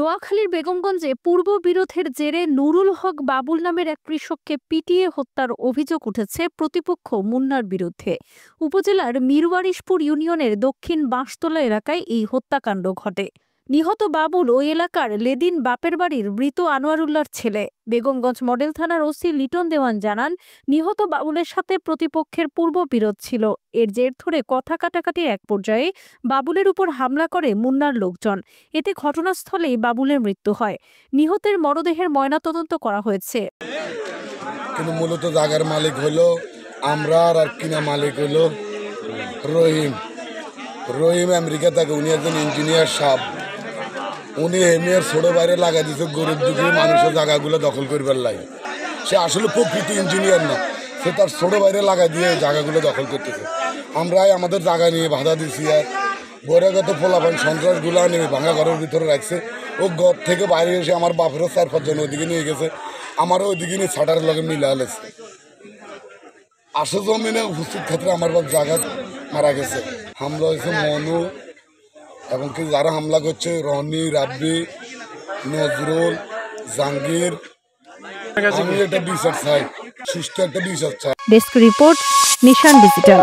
নোয়াখালীর বেগমগঞ্জে পূর্ব বিরোধের জেরে নুরুল হক বাবুল নামের এক কৃষককে পিটিয়ে হত্যার অভিযোগ উঠেছে প্রতিপক্ষ মুন্নার বিরুদ্ধে। উপজেলার মিরওয়ারিশপুর ইউনিয়নের দক্ষিণ বাঁশতলা এলাকায় এই হত্যাকাণ্ড ঘটে। নিহত বাবুল ওই এলাকার লেদিন বাপের বাড়ির মৃত আনোয়ারুল্লাহর ছেলে। বেগমগঞ্জ মডেল থানার ওসি লিটন দেওয়ান জানান, নিহত বাবুলের সাথে প্রতিপক্ষের পূর্ব বিরোধ ছিল। এর জের ধরে কথা কাটাকাটির এক পর্যায়ে বাবুলের উপর হামলা করে মুন্নার লোকজন। এতে ঘটনাস্থলেই বাবুলের মৃত্যু হয়। নিহতের মরদেহের ময়নাতদন্ত করা হয়েছে। কিন্তু মূলত জায়গার মালিক হলো আমরা, আর কিনা মালিক হলো রহিম আমেরিকা থাকে। উনি একজন ইঞ্জিনিয়ার সাহেব। উনি এমএর ছোট বাইরে লাগাই দিচ্ছে গরিব দুঃখী মানুষের জায়গাগুলো দখল করবার লাগে। সে আসলে প্রকৃতি ইঞ্জিনিয়ার না, সে তার ছোট বাইরে লাগাই দিয়ে জায়গাগুলো দখল করতেছে। আমরাই আমাদের জায়গা নিয়ে বাধা দিছি। আর বহিরাগত ফলাফল সন্ত্রাসগুলো নিয়ে ভাঙা ঘরের ভিতরে রাখছে। ও ঘর থেকে বাইরে এসে আমার বাপেরও 4-5 জন ওইদিকে নিয়ে গেছে, আমারও ওইদিকে নিয়ে ছাটার লগে মিলা হলেছে। আসে জমিনে উপস্থিত ক্ষেত্রে আমার বাপ জায়গা মারা গেছে। হামলা হয়েছে মনু এবং কি যারা হামলা করছে রনি, রাব্বি, নজরুল, জাহাঙ্গীর। আমি এটা বিচার চাই, সুষ্ঠু একটা বিচার চাই। ডেস্ক রিপোর্ট, নিশান ডিজিটাল।